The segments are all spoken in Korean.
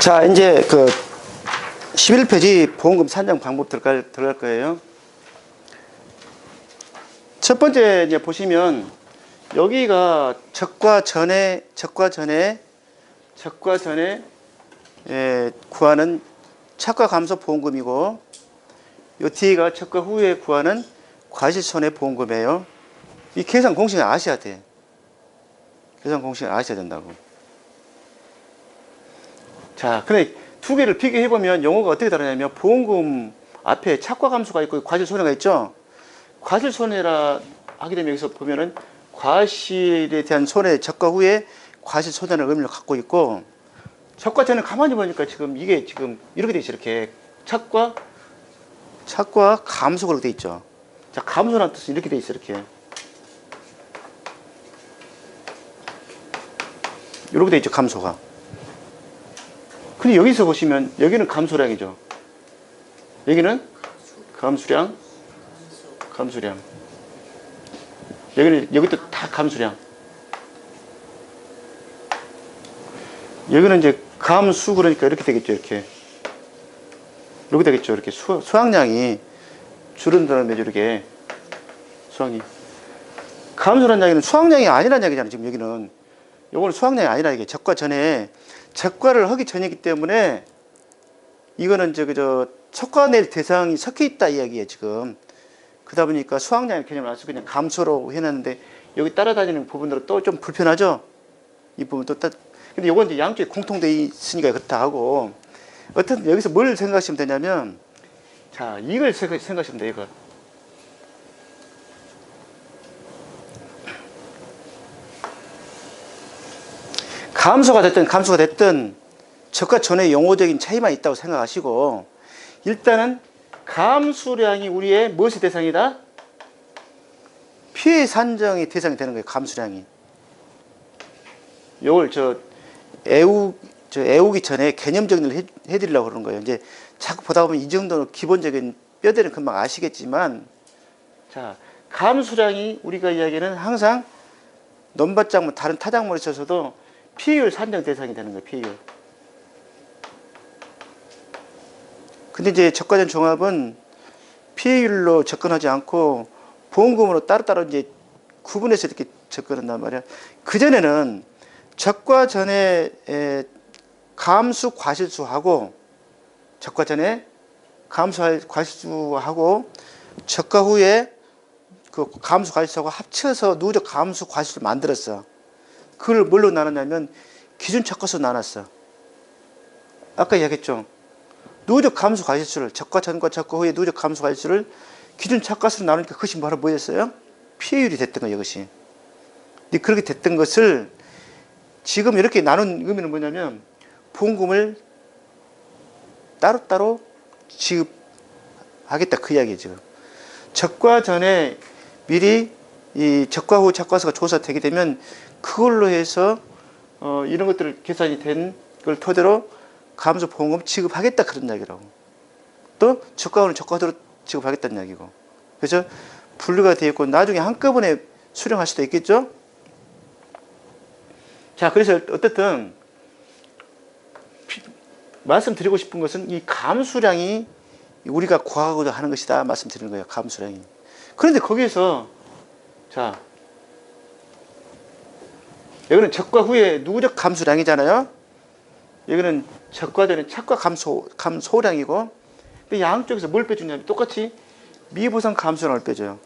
자, 이제 그 11페이지 보험금 산정 방법 들어갈 거예요. 첫 번째 이제 보시면 여기가 적과 전에 구하는 차과 감소 보험금이고, 요 뒤가 적과 후에 구하는 과실손해보험금이에요. 이 계산 공식을 아셔야 돼. 계산 공식을 아셔야 된다고. 자, 근데 두 개를 비교해보면 용어가 어떻게 다르냐면, 보험금 앞에 차과 감소가 있고 과실손해가 있죠. 과실손해라 하게 되면 여기서 보면은 과실에 대한 손해, 적과 후에 과실손해라는 의미를 갖고 있고, 적과 전에 가만히 보니까 지금 이게 지금 이렇게 돼 있어. 이렇게 차과 감소 그렇게 돼 있죠. 자, 감소라는 뜻은 이렇게 돼 있어. 이렇게 돼 있죠. 감소가. 근데 여기서 보시면 여기는 감소량이죠. 여기는 감수량. 여기도 다 감수량. 여기는 이제 감수, 그러니까 이렇게 되겠죠. 이렇게 되겠죠. 이렇게 수확량이 줄은다는 거죠. 이렇게 수확량이. 감소라는 이야기는 수확량이 아니라는 얘기잖아요. 지금 여기는 요거는 수확량이 아니라, 이게 적과 전에 적과를 하기 전이기 때문에 이거는 척과 낼 대상이 섞여 있다 이야기예요. 지금 그러다 보니까 수확량의 개념을 알수 그냥 감소로 해놨는데, 여기 따라다니는 부분으로 또 좀 불편하죠. 이 부분 또 근데 요건 이제 양쪽에 공통되어 있으니까 그렇다 하고, 어쨌든 여기서 뭘 생각하시면 되냐면, 자, 이걸 생각하시면 돼요. 이걸. 감소가 됐든 적과 전의 용어적인 차이만 있다고 생각하시고, 일단은 감수량이 우리의 무엇의 대상이다? 피해 산정의 대상이 되는 거예요. 감수량이. 요걸 애우기 전에 개념 정리를 해드리려고 그러는 거예요. 이제 자꾸 보다 보면 이 정도는 기본적인 뼈대는 금방 아시겠지만, 자, 감수량이 우리가 이야기하는 항상 논밭작물, 다른 타작물에 있어서도 피해율 산정 대상이 되는 거예요. 피해율. 근데 이제 적과전 종합은 피해율로 접근하지 않고 보험금으로 따로따로 이제 구분해서 이렇게 접근한단 말이야. 그전에는 적과 전에 감수 과실수하고, 적과 전에 감수 과실수하고, 적과 후에 그 감수 과실수하고 합쳐서 누적 감수 과실수를 만들었어. 그걸 뭘로 나눴냐면 기준 적과수로 나눴어. 아까 이야기했죠. 누적 감수 과실수를, 적과 전과 적과 후에 누적 감수 과실수를 기준 적과수로 나누니까 그것이 바로 뭐였어요? 피해율이 됐던 거예요. 이것이. 근데 그렇게 됐던 것을 지금 이렇게 나눈 의미는 뭐냐면, 보험금을 따로따로 지급하겠다 그 이야기예요. 지금 적과 전에 미리 이 적과 후 적과수가 조사되게 되면 그걸로 해서 이런 것들 계산이 된 걸 토대로 감소 보험금 지급하겠다 그런 이야기라고. 또 적과 후는 적과대로 지급하겠다는 이야기고. 그래서 분류가 되어 있고 나중에 한꺼번에 수령할 수도 있겠죠. 자, 그래서 어쨌든 말씀드리고 싶은 것은 이 감수량이 우리가 구하고자 하는 것이다 말씀드리는 거예요. 감수량이. 그런데 거기에서, 자, 여기는 적과 후에 누적 감수량이잖아요. 여기는 적과 전에 차과 감소량이고, 근데 양쪽에서 뭘 빼주냐면 똑같이 미보상 감소량을 빼줘요.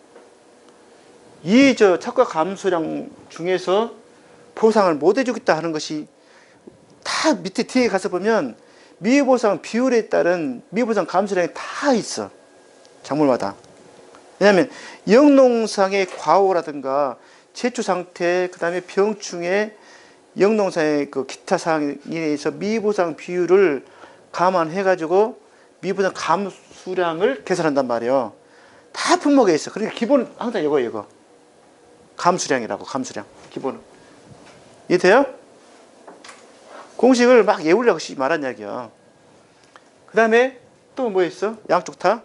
이 차과 감소량 중에서 보상을 못 해주겠다 하는 것이 다 밑에 뒤에 가서 보면 미보상 비율에 따른 미보상 감소량이 다 있어. 작물마다. 왜냐하면 영농상의 과오라든가 제초 상태, 그 다음에 병충해, 영농상의 그 기타 사항에 의해서 미보상 비율을 감안해가지고 미보상 감수량을 계산한단 말이에요. 다 품목에 있어. 그러니까 기본은 항상 이거. 감수량이라고, 감수량. 기본은. 이해돼요? 공식을 막 외우려고 말한 이야기야. 그 다음에 또 뭐 있어? 양쪽 다?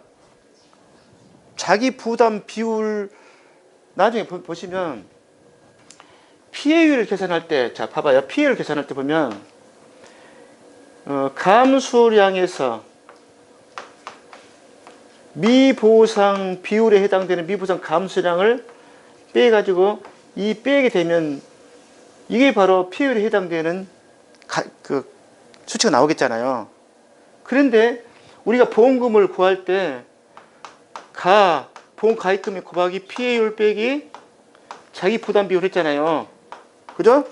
자기 부담 비율, 나중에 보시면 피해율을 계산할 때, 자, 봐봐요. 피해율 계산할 때 보면 감소량에서 미보상 비율에 해당되는 미보상 감소량을 빼가지고 이 빼게 되면 이게 바로 피율에 해당되는 수치가 나오겠잖아요. 그런데 우리가 보험금을 구할 때 보험 가입금액 곱하기 피해율 빼기 자기 부담 비율 했잖아요. 그죠?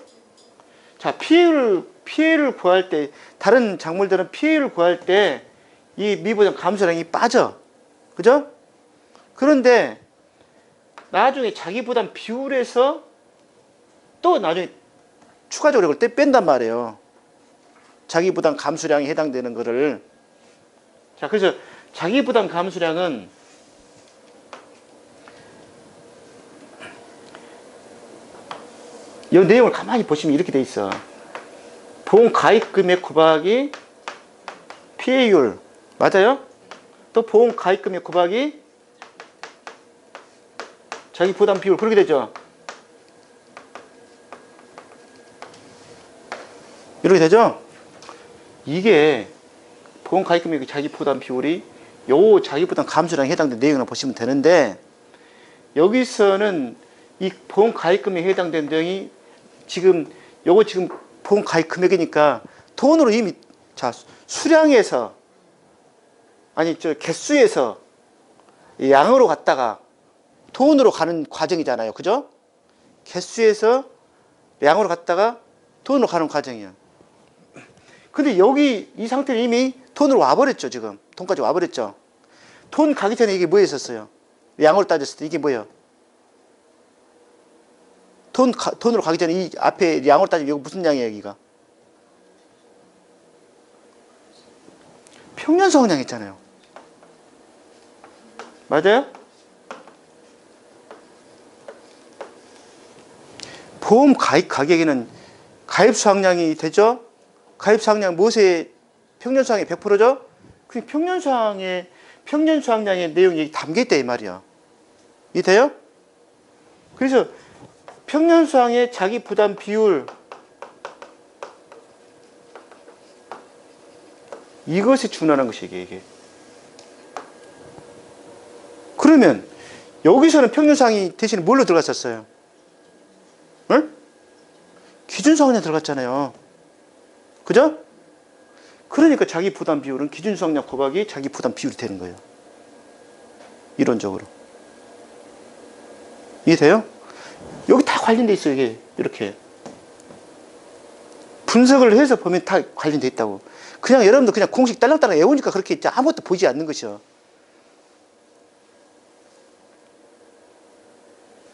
자, 피해를 구할 때, 다른 작물들은 피해를 구할 때 이 미보상 감소량이 빠져. 그죠? 그런데 나중에 자기 부담 비율에서 또 나중에 추가적으로 이걸 뺀단 말이에요. 자기 부담 감소량에 해당되는 거를. 자, 그래서 자기 부담 감소량은 이 내용을 가만히 보시면 이렇게 돼 있어. 보험 가입 금액 곱하기 피해율. 맞아요? 또 보험 가입 금액 곱하기 자기 부담 비율. 그렇게 되죠. 이렇게 되죠? 이게 보험 가입 금액 자기 부담 비율이 요 자기 부담 감소량에 해당되는 내용을 보시면 되는데, 여기서는 이 보험 가입 금액에 해당되는 내용이 요거 지금 보험 가입 금액이니까 돈으로 이미, 자, 수량에서, 개수에서 양으로 갔다가 돈으로 가는 과정이잖아요. 그죠? 개수에서 양으로 갔다가 돈으로 가는 과정이에요. 근데 여기 이 상태는 이미 돈으로 와버렸죠. 지금 돈까지 와버렸죠. 돈 가기 전에 이게 뭐였었어요? 양으로 따졌을 때 이게 뭐예요? 돈으로 가기 전에 이 앞에 양으로 따지면 이거 무슨 양이에요? 여기가 평년수확량 있잖아요. 맞아요? 보험 가입 가격에는 가입수확량이 되죠? 가입수확량 무엇의 평년수확량이 100%죠? 그 평년수확량의 내용이 담겨있다 이 말이야. 이해돼요? 그래서 평년수확의 자기 부담 비율, 이것에 준하는 것이 이게. 그러면 여기서는 평년수확이 대신에 뭘로 들어갔었어요? 응? 기준수확량에 들어갔잖아요. 그죠? 그러니까 자기 부담 비율은 기준수확량 곱하기 자기 부담 비율이 되는 거예요. 이론적으로. 이해돼요? 여기 다 관련돼 있어요. 이게 이렇게 분석을 해서 보면 다 관련돼 있다고. 그냥 여러분들 그냥 공식 딸랑딸랑 외우니까 그렇게 아무것도 보이지 않는 것이요.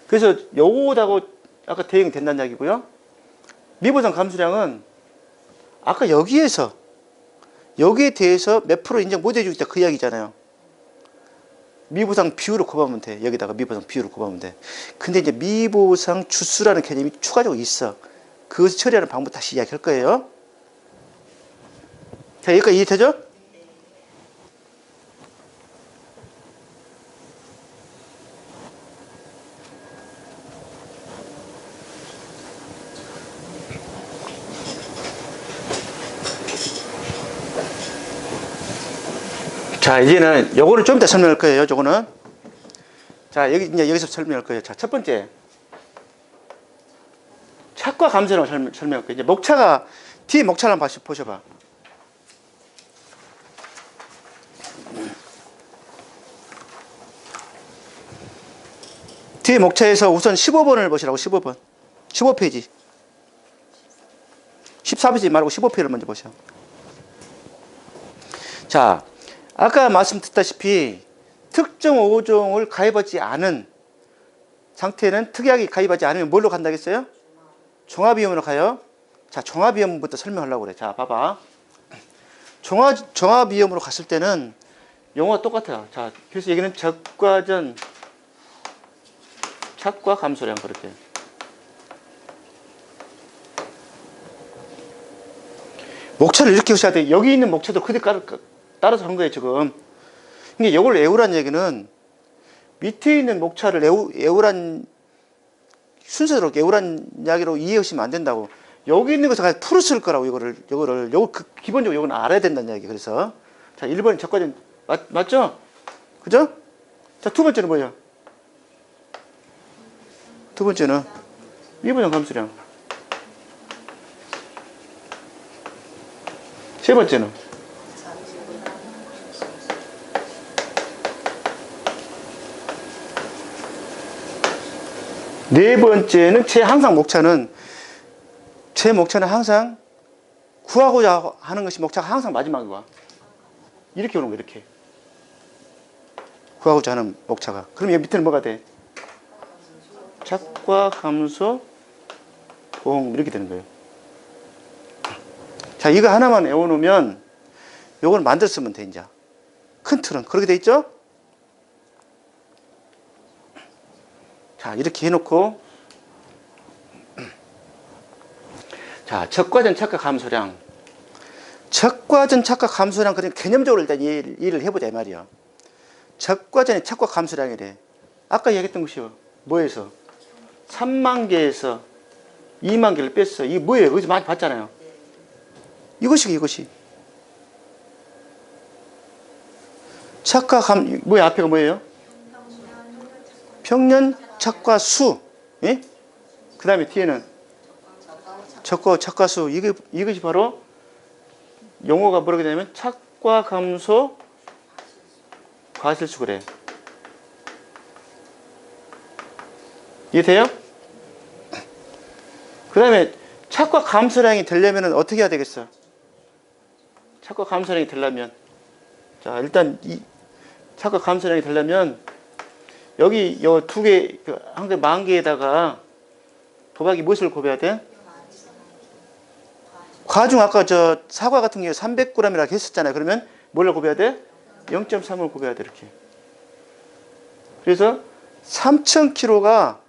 그래서 요거하고 아까 대응이 된다는 이야기고요. 미보상 감소량은 아까 여기에 대해서 몇 프로 인정 못 해주겠다 그 이야기잖아요. 미보상 비율을 곱하면 돼. 여기다가 미보상 비율을 곱하면 돼. 근데 이제 미보상 주수라는 개념이 추가적으로 있어. 그것을 처리하는 방법 다시 이야기할 거예요. 자, 여기까지 이해되죠? 자, 이제는 요거는 좀 이따 설명할 거예요. 요거는. 자, 여기서 설명할 거예요. 자, 첫 번째. 착과 감소량을 설명할 거예요. 이제 목차가, 뒤에 목차를 한번 보셔봐. 뒤에 목차에서 우선 15번을 보시라고, 15번. 15페이지. 14페이지 말고 15페이지를 먼저 보셔. 자, 아까 말씀드렸다시피 특정 5종을 가입하지 않은 상태는 특이하게 가입하지 않으면 뭘로 간다고 했어요? 종합위험으로 가요. 자, 종합위험부터 설명하려고 그래. 자, 봐봐. 종합위험으로 갔을 때는 용어가 똑같아요. 자, 그래서 여기는 적과전, 착과 감소량 그렇게. 목차를 이렇게 하셔야 돼. 여기 있는 목차도 그대로 따라서 한 거예요, 지금. 근데 이걸 외우란 얘기는 밑에 있는 목차를 외우란 순서대로 외우란 이야기로 이해하시면 안 된다고. 여기 있는 것을 가지고 풀었을 거라고, 요거 기본적으로 요건 알아야 된다는 이야기. 그래서. 자, 1번이 적과전, 맞죠? 그죠? 자, 두 번째는 뭐예요? 두 번째는 미분형 함수량. 세 번째는 네 번째는 항상 목차는 항상 구하고자 하는 것이 목차가 항상 마지막에 와. 이렇게 오는 거야, 이렇게. 구하고자 하는 목차가. 그럼 여기 밑에는 뭐가 돼? 착과 감소 보험 이렇게 되는 거예요. 자, 이거 하나만 외워놓으면 요걸 만들어 쓰면 돼, 이제. 큰 틀은 그렇게 돼 있죠? 자, 이렇게 해놓고 자, 적과전 착과 감소량. 적과전 착과 감소량, 그냥 개념적으로 일단 이해를 해보자 이 말이야. 적과전의 착과 감소량이래. 아까 얘기했던 것이요. 뭐에서? 3만 개에서 2만 개를 뺐어. 이게 뭐예요? 여기서 많이 봤잖아요. 이것이. 착과 뭐야, 앞에가 뭐예요? 평년 착과 수. 예? 그 다음에 뒤에는 적과 착과 수. 이것이 바로 용어가 뭐라고 되냐면 착과 감소 과실수 그래. 이해돼요? 그 다음에 착과 감소량이 되려면 어떻게 해야 되겠어? 착과 감소량이 되려면, 자, 일단 이 착과 감소량이 되려면 여기 요 두 개, 항상 만 개에다가 도박이 무엇을 곱해야 돼? 과중 아까 저 사과 같은 경우에 300g이라고 했었잖아요. 그러면 뭘 곱해야 돼? 0.3을 곱해야 돼, 이렇게. 그래서 3,000kg가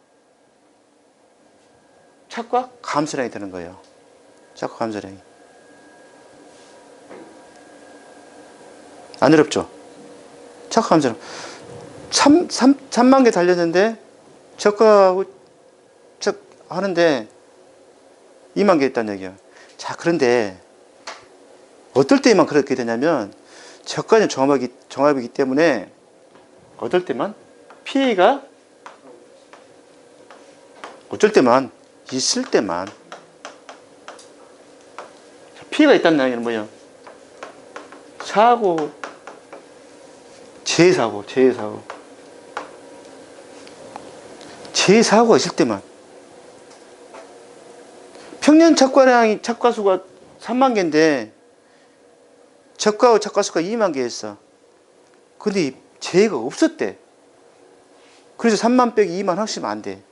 착과 감소량이 되는 거예요. 착과 감소량이. 안 어렵죠? 착과 감소량. 3만 개 달렸는데 적과하고 하는데 2만 개 있다는 얘기야. 자, 그런데 어떨 때만 그렇게 되냐면 적과는 종합이기 때문에 어떨 때만 피해가 어쩔 때만 있을 때만 피해가 있다는 얘기는 뭐예요? 사고, 재사고가 있을 때만. 평년 착과수가 3만 개인데 적과하고 착과수가 2만 개였어. 근데 재해가 없었대. 그래서 3만 빼기 2만 합치면 안 돼.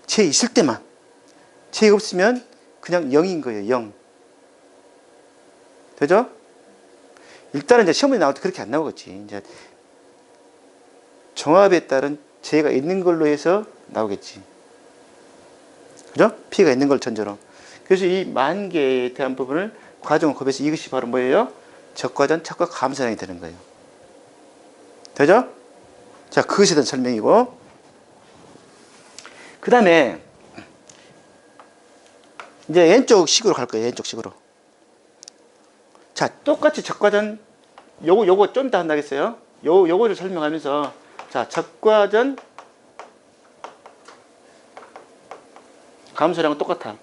재해 있을 때만. 재해 없으면 그냥 0인 거예요. 0. 되죠? 일단은 이제 시험에 나올 때 그렇게 안 나오겠지. 이제 종합에 따른 재해가 있는 걸로 해서 나오겠지. 그죠? 피해가 있는 걸 전제로. 그래서 이 만 개에 대한 부분을 과정을 곱해서 이것이 바로 뭐예요? 적과전 착과 감소량이 되는 거예요. 되죠? 자, 그것에 대한 설명이고. 그 다음에 이제 왼쪽 식으로 갈 거예요. 왼쪽 식으로. 자, 똑같이 적과전 요거 좀 이따 한다겠어요. 요거를 설명하면서 자, 적과전 감소량은 똑같아.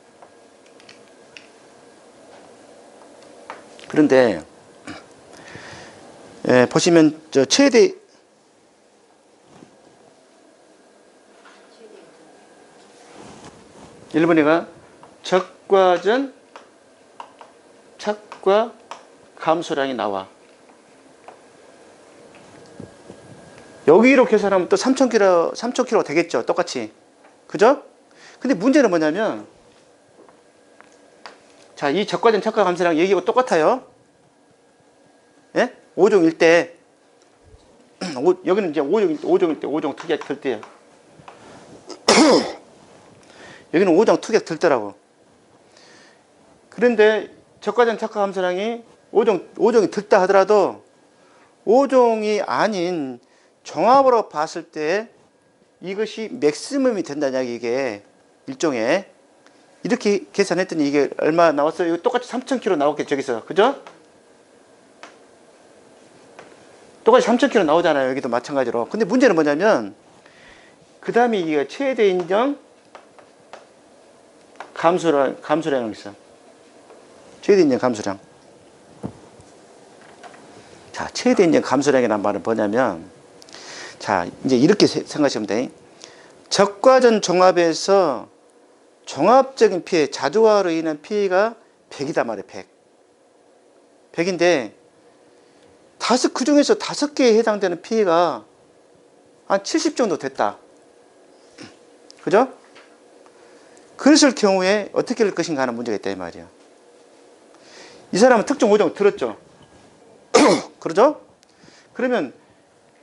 그런데 보시면 저 최대 1번에가 적과전 착과 감소량이 나와. 여기로 계산하면 또 3,000kg 되겠죠. 똑같이. 그죠? 근데 문제는 뭐냐면 자, 이 적과전 착과 감소량 얘기하고 똑같아요. 예? 5종일 때 여기는 이제 5종일 때 5종 특약 들 때야. 여기는 5종 특약 들 때라고. 그런데 적과전 착과 감소량이 5종이 들다 하더라도 5종이 아닌 종합으로 봤을 때 이것이 맥시멈이 된다냐, 이게 일종의 이렇게 계산했더니 이게 얼마 나왔어요? 이거 똑같이 3,000km 나왔겠죠, 저기서. 그죠? 똑같이 3,000km 나오잖아요. 여기도 마찬가지로. 근데 문제는 뭐냐면, 그 다음에 이게 최대 인정 감소량이 있어. 최대 인정 감소량. 자, 최대 인정 감소량이라는 말은 뭐냐면, 자, 이제 이렇게 생각하시면 돼. 적과전 종합에서 종합적인 피해, 자주화로 인한 피해가 100이다 말이에요, 100. 100인데, 그 중에서 5개에 해당되는 피해가 한 70 정도 됐다. 그죠? 그랬을 경우에 어떻게 될 것인가 하는 문제가 있다, 이 말이야. 이 사람은 특정 5종 들었죠? 그러죠? 그러면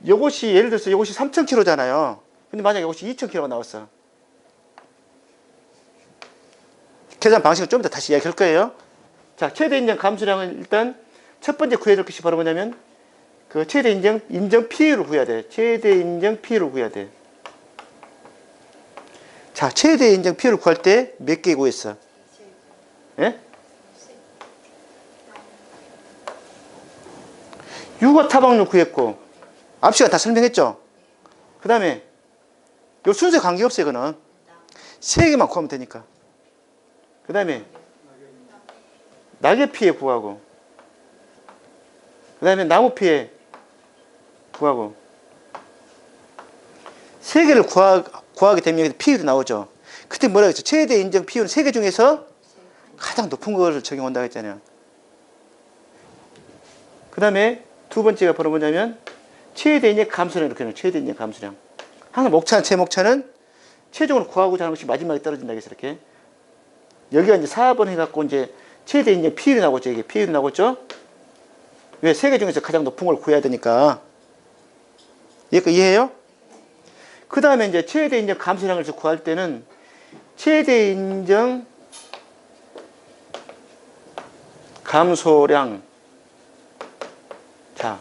이것이 예를 들어서 이것이 3,000km잖아요. 근데 만약에 이것이 2,000km가 나왔어. 계산 방식을 좀 더 다시 이야기할 거예요. 자, 최대 인정 감소량은 일단 첫 번째 구해야 될 것이 바로 뭐냐면 그 최대 인정 피해를 구해야 돼. 최대 인정 피해를 구해야 돼. 자, 최대 인정 피해를 구할 때 몇 개 구했어? 예? 유가 타박률 구했고, 앞시가 다 설명했죠? 그 다음에, 요 순서에 관계없어요, 이거는. 3개만 구하면 되니까. 그 다음에, 낙엽 피해 구하고, 그 다음에 나무 피해 구하고, 3개를 구하게 되면 피해율이 나오죠. 그때 뭐라고 했죠? 최대 인정 피해율은 3개 중에서 가장 높은 것을 적용한다고 했잖아요. 그 다음에 두 번째가 바로 뭐냐면 최대 인정 감소량 이렇게 해요. 최대 인정 감소량. 항상 최목차는 최종으로 구하고자 하는 것이 마지막에 떨어진다 해서 이렇게. 여기가 이제 4번 해갖고 이제 최대 인정 피해율이 나오죠. 이게 피해율이 나오죠. 왜? 3개 중에서 가장 높은 걸 구해야 되니까. 이해해요? 그 다음에 이제 최대 인정 감소량을 구할 때는 최대 인정 감소량. 자,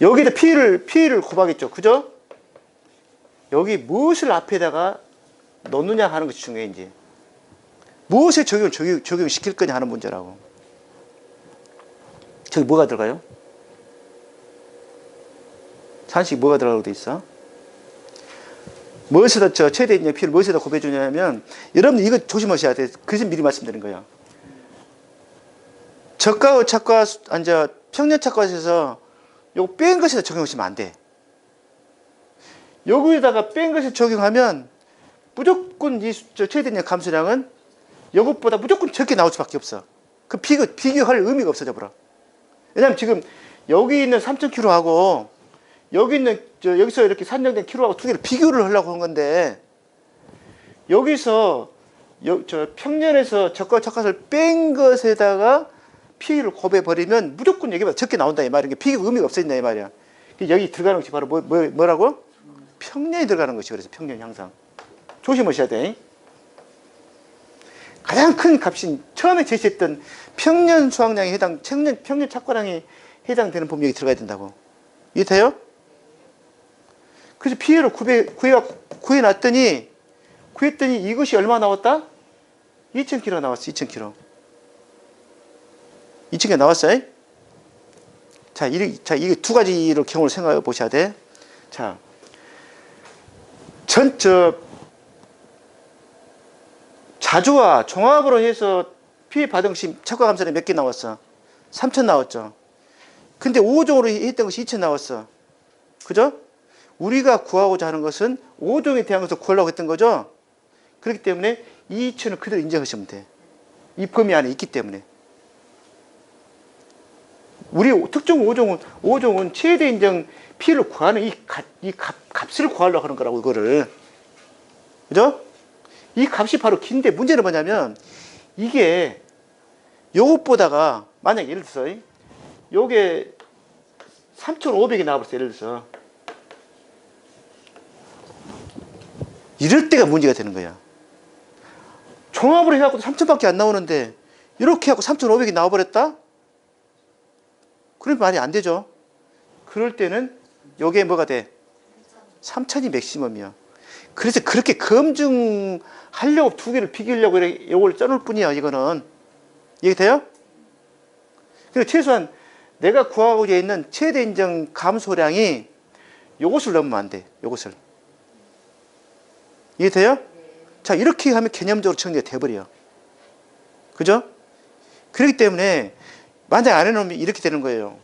여기다 피해를 곱하겠죠. 그죠? 여기 무엇을 앞에다가 넣느냐 하는 것이 중요해, 이제. 무엇에 적용시킬 거냐 하는 문제라고. 저기 뭐가 들어가요? 산식 뭐가 들어가고 돼 있어? 무엇에다 최대 인정 피해를 무엇에다 곱해주냐면, 여러분들 이거 조심하셔야 돼. 그래서 미리 말씀드린 거야. 저가의 착과, 평년 착과에서 요거 뺀 것에다 적용하시면 안 돼. 여기에다가 뺀 것을 적용하면 무조건 이 최대 인정 감소량은 이것보다 무조건 적게 나올 수밖에 없어. 그 비교할 의미가 없어져 버려. 왜냐면 지금 여기 있는 3,000km하고 여기 있는 여기서 이렇게 산정된 km하고 두 개를 비교를 하려고 한 건데, 여기서 평년에서 저가 착과를 뺀 것에다가 피해를 곱해버리면 무조건 여기보다 적게 나온다 이 말이야. 비교 의미가 없어진다 이 말이야. 여기 들어가는 것이 바로 뭐라고? 평년이 들어가는 것이. 그래서 평년 향상. 조심하셔야 돼. 가장 큰 값인 처음에 제시했던 평년 수확량에 평년 착과량에 해당되는 범위에 들어가야 된다고. 이해돼요? 그래서 피해를 구해놨더니 이것이 얼마 나왔다? 2,000km 나왔어. 2,000km. 2층에 나왔어요. 자, 이게 두 가지로 경우를 생각해 보셔야 돼. 자, 자주와 종합으로 해서 피해 받은 것이 착과 감소량이 몇 개 나왔어? 3,000 나왔죠. 근데 5종으로 했던 것이 2,000 나왔어. 그죠? 우리가 구하고자 하는 것은 5종에 대한 것을 구하려고 했던 거죠. 그렇기 때문에 2,000을 그대로 인정하시면 돼. 이 범위 안에 있기 때문에. 우리 특정 5종은 최대 인정 피해를 구하는 이 값을 구하려고 하는 거라고, 이거를. 그죠? 이 값이 바로 긴데, 문제는 뭐냐면, 이게, 요것보다가, 만약에 예를 들어서, 요게 3,500이 나와버렸어, 예를 들어서. 이럴 때가 문제가 되는 거야. 종합으로 해갖고 3,000밖에 안 나오는데, 이렇게 해갖고 3,500이 나와버렸다? 그러면 말이 안 되죠. 그럴 때는 요게 뭐가 돼? 3,000이 맥시멈이야. 그래서 그렇게 검증하려고 두 개를 비교하려고 이걸 써놓을 뿐이야, 이거는. 이해돼요? 그리고 최소한 내가 구하고자 있는 최대 인정 감소량이 요것을 넘으면 안 돼, 요것을. 이해돼요? 자, 이렇게 하면 개념적으로 정리가 돼버려. 그죠? 그렇기 때문에 만약 안 해놓으면 이렇게 되는 거예요.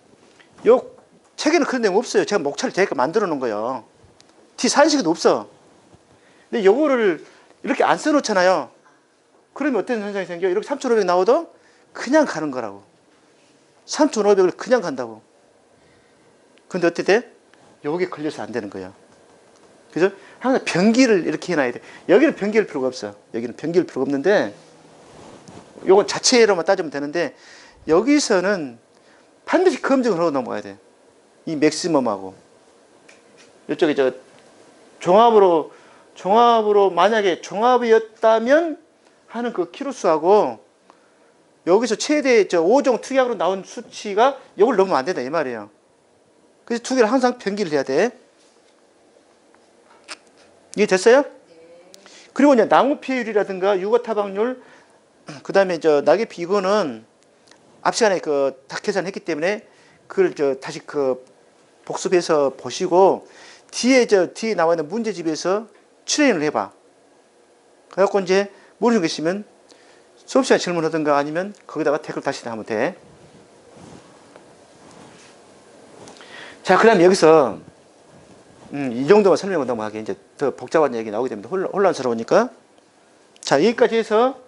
요 책에는 그런 내용 없어요. 제가 목차를 대니까 만들어 놓은 거예요. 뒤 산식도 없어. 근데 요거를 이렇게 안 써놓잖아요. 그러면 어떤 현상이 생겨? 이렇게 3,500 나와도 그냥 가는 거라고. 3,500을 그냥 간다고. 근데 어떻게 돼? 요게 걸려서 안 되는 거예요. 그죠? 항상 변기를 이렇게 해놔야 돼. 여기는 변기일 필요가 없어. 여기는 변기일 필요가 없는데, 요건 자체로만 따지면 되는데, 여기서는 반드시 검증을 하고 넘어가야 돼. 이 맥시멈하고. 이쪽에 종합으로 만약에 종합이었다면 하는 그 키로수하고 여기서 최대 5종 특약으로 나온 수치가 이걸 넘으면 안 된다 이 말이에요. 그래서 두 개를 항상 변기를 해야 돼. 이해 됐어요? 그리고 이제 나무 피율이라든가 유가 타박률, 그 다음에 낙엽피 이거는 앞 시간에 다 계산했기 때문에 그걸 다시 복습해서 보시고 뒤에 나와 있는 문제집에서 추론을 해봐. 그래갖고 이제 모르는 게 있으면 수업 시간에 질문하든가 아니면 거기다가 댓글 다시 하면 돼. 자, 그 다음에 여기서 이 정도만 설명을 넘어가게. 이제 더 복잡한 얘기 나오게 됩니다. 혼란스러우니까. 자, 여기까지 해서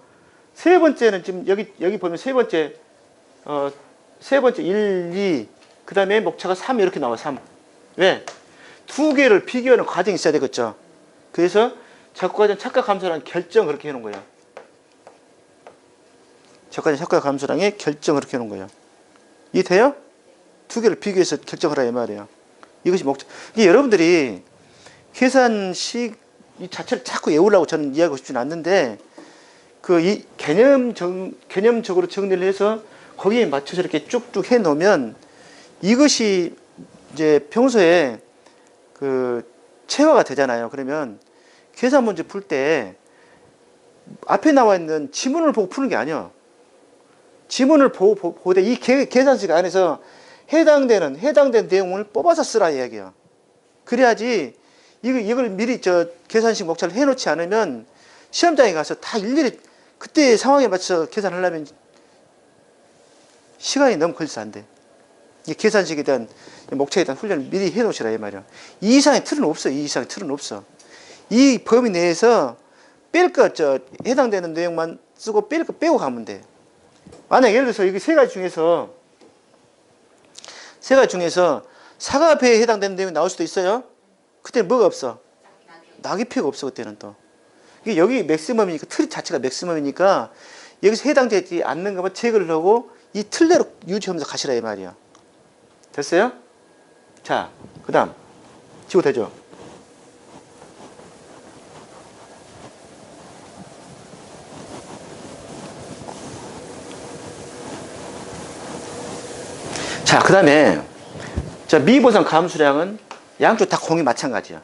세 번째는 지금 여기 보면 세 번째 1, 2, 그 다음에 목차가 3 이렇게 나와. 3. 왜? 두 개를 비교하는 과정이 있어야 되겠죠. 그래서 적과전 착각 감소라는 결정을 그렇게 해놓은 거예요. 적과전 착각 감소량의 결정을 그렇게 해놓은 거예요. 이해돼요? 두 개를 비교해서 결정하라 이 말이에요. 이것이 목차. 이게 여러분들이 계산식 이 자체를 자꾸 외우려고 저는 이해하고 싶지는 않는데 이 개념적으로 정리를 해서 거기에 맞춰서 이렇게 쭉쭉 해 놓으면 이것이 이제 평소에 체화가 되잖아요. 그러면 계산 문제 풀 때 앞에 나와 있는 지문을 보고 푸는 게 아니에요. 지문을 보되 이 계산식 안에서 해당되는 내용을 뽑아서 쓰라 이야기예요. 그래야지 이걸 미리 계산식 목차를 해놓지 않으면 시험장에 가서 다 일일이 그때 상황에 맞춰서 계산하려면 시간이 너무 걸려서 안 돼. 이 계산식에 대한 목차에 대한 훈련을 미리 해놓으시라 이 말이야. 이 이상의 틀은 없어. 이 이상의 틀은 없어. 이 범위 내에서 해당되는 내용만 쓰고 뺄 거 빼고 가면 돼. 만약 예를 들어서 여기 세 가지 중에서 사과배에 해당되는 내용이 나올 수도 있어요. 그때는 뭐가 없어? 낙이표가 없어. 그때는 또. 이게 여기 맥시멈이니까 틀 자체가 맥시멈이니까 여기서 해당되지 않는 것만 제거를 하고 이 틀대로 유지하면서 가시라 이 말이야. 됐어요? 자, 그 다음 지고 되죠? 자, 그 다음에 미보상 감수량은 양쪽 다 공이 마찬가지야.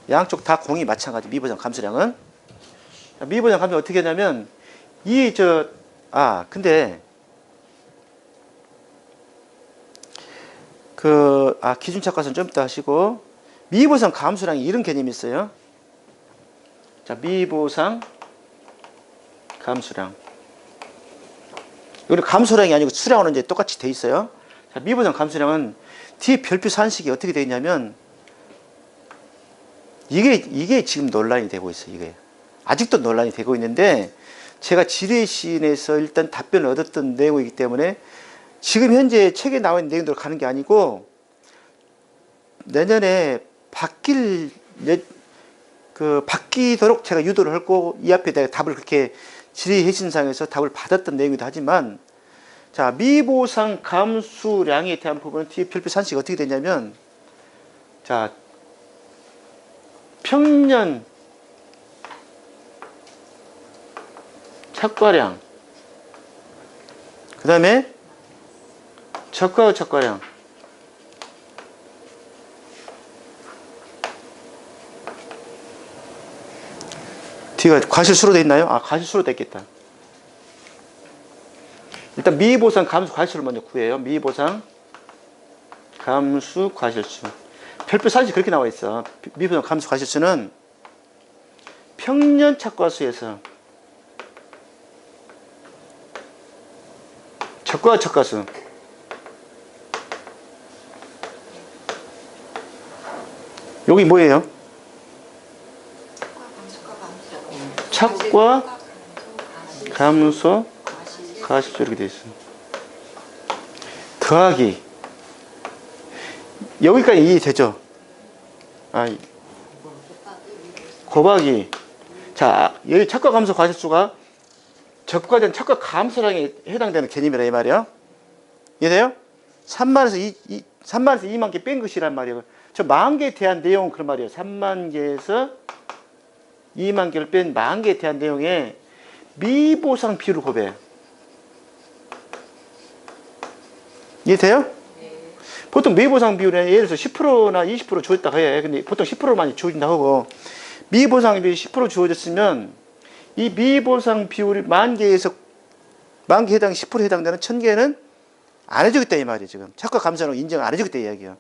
양쪽 다 공이 마찬가지. 미보상 감수량은 미보상 감수량 어떻게 하냐면 근데 기준착과선 좀 이따 하시고 미보상 감수량이 이런 개념이 있어요. 자, 미보상 감수량. 여기 감수량이 아니고 수량으로 이제 똑같이 돼 있어요. 자, 미보상 감수량은 뒤에 별표 산식이 어떻게 되어 있냐면 이게 지금 논란이 되고 있어요. 이게 아직도 논란이 되고 있는데 제가 지뢰시인에서 일단 답변을 얻었던 내용이기 때문에 지금 현재 책에 나와 있는 내용대로 가는 게 아니고 내년에 바뀌도록 제가 유도를 하고 이 앞에 내가 답을 그렇게 지뢰해신상에서 답을 받았던 내용이기도 하지만 자, 미보상 감수량에 대한 부분은 뒤에 별표 산식이 어떻게 되냐면 자, 평년 착과량 그 다음에 적과의 착과량 뒤가 과실수로 돼 있나요? 아, 과실수로 돼 있겠다. 일단 미보상 감수 과실수를 먼저 구해요. 미보상 감수 과실수. 별표 사실 그렇게 나와 있어. 미보상 감수 과실수는 평년 착과수에서 적과 적과수. 여기 뭐예요? 착과 감소 과실수 이렇게 되어 있어. 더하기. 여기까지 이해되죠? 아, 곱하기. 자, 여기 착과 감소 과실수가 적과된 착과 감소량에 해당되는 개념이라 이 말이야. 이해돼요? 3만에서 2만 개 뺀 것이란 말이에요. 저 10,000개에 대한 내용은 그런 말이에요. 3만 개에서 2만 개를 뺀 10,000개에 대한 내용에 미보상 비율을 곱해. 이해돼요? 보통 미보상 비율은 예를 들어서 10%나 20% 주어졌다 해. 근데 보통 10%를 많이 주어진다 하고, 미보상 비율이 10% 주어졌으면 이 미보상 비율이 10,000개에서 10,000개 해당 10% 해당되는 1,000개는 안 해주겠다 이 말이에요. 지금 착과 감소는 인정 안 해주겠다 이 이야기야.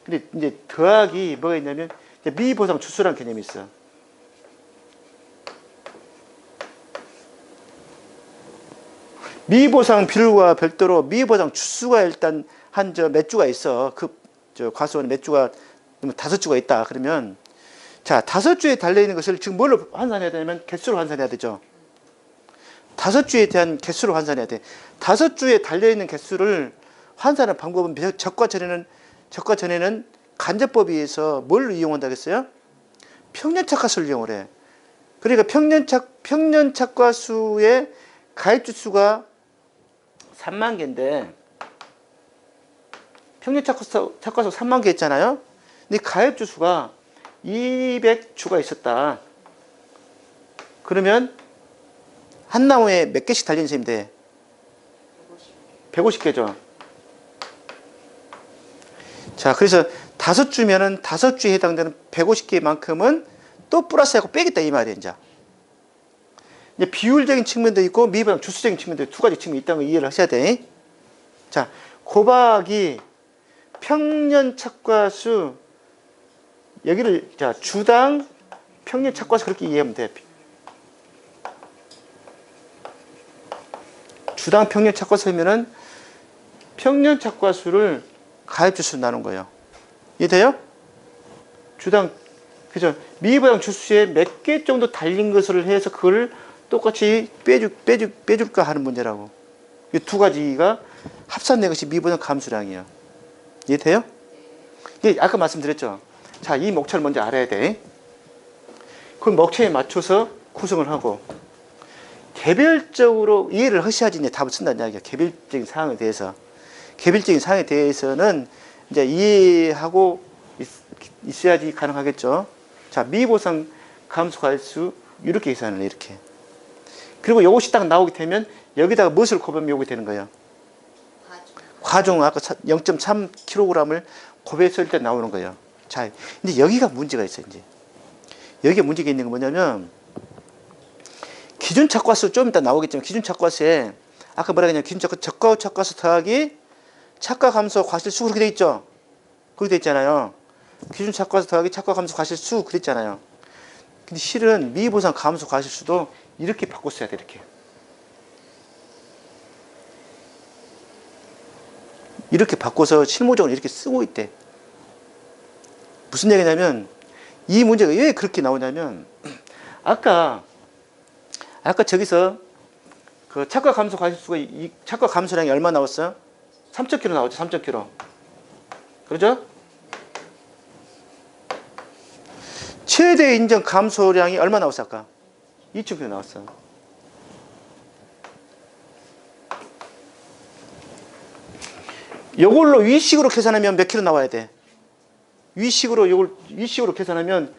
근데 이제 더하기 뭐가 있냐면 미보상 주수라는 개념이 있어. 미보상 비율과 별도로 미보상 주수가 일단 한 몇 주가 있어. 과수원 몇 주가 5주가 있다. 그러면 자 5주에 달려있는 것을 지금 뭘로 환산해야 되냐면 개수로 환산해야 되죠. 5주에 대한 개수로 환산해야 돼. 5주에 달려있는 개수를 환산하는 방법은 적과 전에는 간접법에 의해서 뭘 이용한다고 했어요? 평년착과수를 이용을 해. 그러니까 평년착과수의 가입주수가 3만 개인데 평년착과수 3만 개 있잖아요. 근데 가입주수가 200주가 있었다. 그러면 한 나무에 몇 개씩 달린 셈이 돼? 150개죠. 자, 그래서 5주면은 5주에 해당되는 150개만큼은 또 플러스하고 빼겠다 이 말이에요. 이제 비율적인 측면도 있고 미보상 주수적인 측면도 두 가지 측면이 있다는 걸 이해를 하셔야 돼. 자, 곱하기 평년 착과수 여기를 자 주당 평년 착과수 그렇게 이해하면 돼. 주당 평년 착과수면은 평년 착과수를 가입주수로 나눈 거예요. 이해돼요? 주당 그죠? 미보상 주수에 몇 개 정도 달린 것을 해서 그걸 똑같이 빼줄까 하는 문제라고. 이 두 가지가 합산된 것이 미보상 감수량이에요. 이해돼요? 이게 아까 말씀드렸죠. 자, 이 목차를 먼저 알아야 돼. 그 목차에 맞춰서 구성을 하고 개별적으로 이해를 하셔야지 이제 답을 쓴다는 이야기야. 개별적인 사항에 대해서. 개별적인 사항에 대해서는 이제 이해하고 있어야지 가능하겠죠. 자, 미보상 감수 과실수 이렇게 계산을 해, 이렇게. 그리고 이것이 딱 나오게 되면 여기다가 무엇을 곱하면 요게 되는 거예요? 과중 아까 0.3kg을 곱했을 때 나오는 거예요. 자, 근데 여기가 문제가 있어요, 이제. 여기에 문제가 있는 건 뭐냐면 기준 착과수 좀 이따 나오겠지만 기준 착과수에 아까 뭐라 그랬냐면 기준 착과 적과 착과수 더하기 착과 감소 과실수 그렇게 돼 있죠. 그렇게 돼 있잖아요. 기준 착과수 더하기 착과 감소 과실수 그랬잖아요. 근데 실은 미보상 감소 과실수도 이렇게 바꿨어야 돼. 이렇게 바꿔서 실무적으로 이렇게 쓰고 있대. 무슨 얘기냐면 이 문제가 왜 그렇게 나오냐면 아까 저기서 그 착과 감소 과실수가 이 착과 감소량이 얼마 나왔어요? 3,000kg 나왔죠. 3,000kg. 그렇죠? 최대 인정 감소량이 얼마 나왔어 아까? 2,000kg 나왔어. 이걸로 위식으로 계산하면 몇 킬로 나와야 돼? 위식으로 계산하면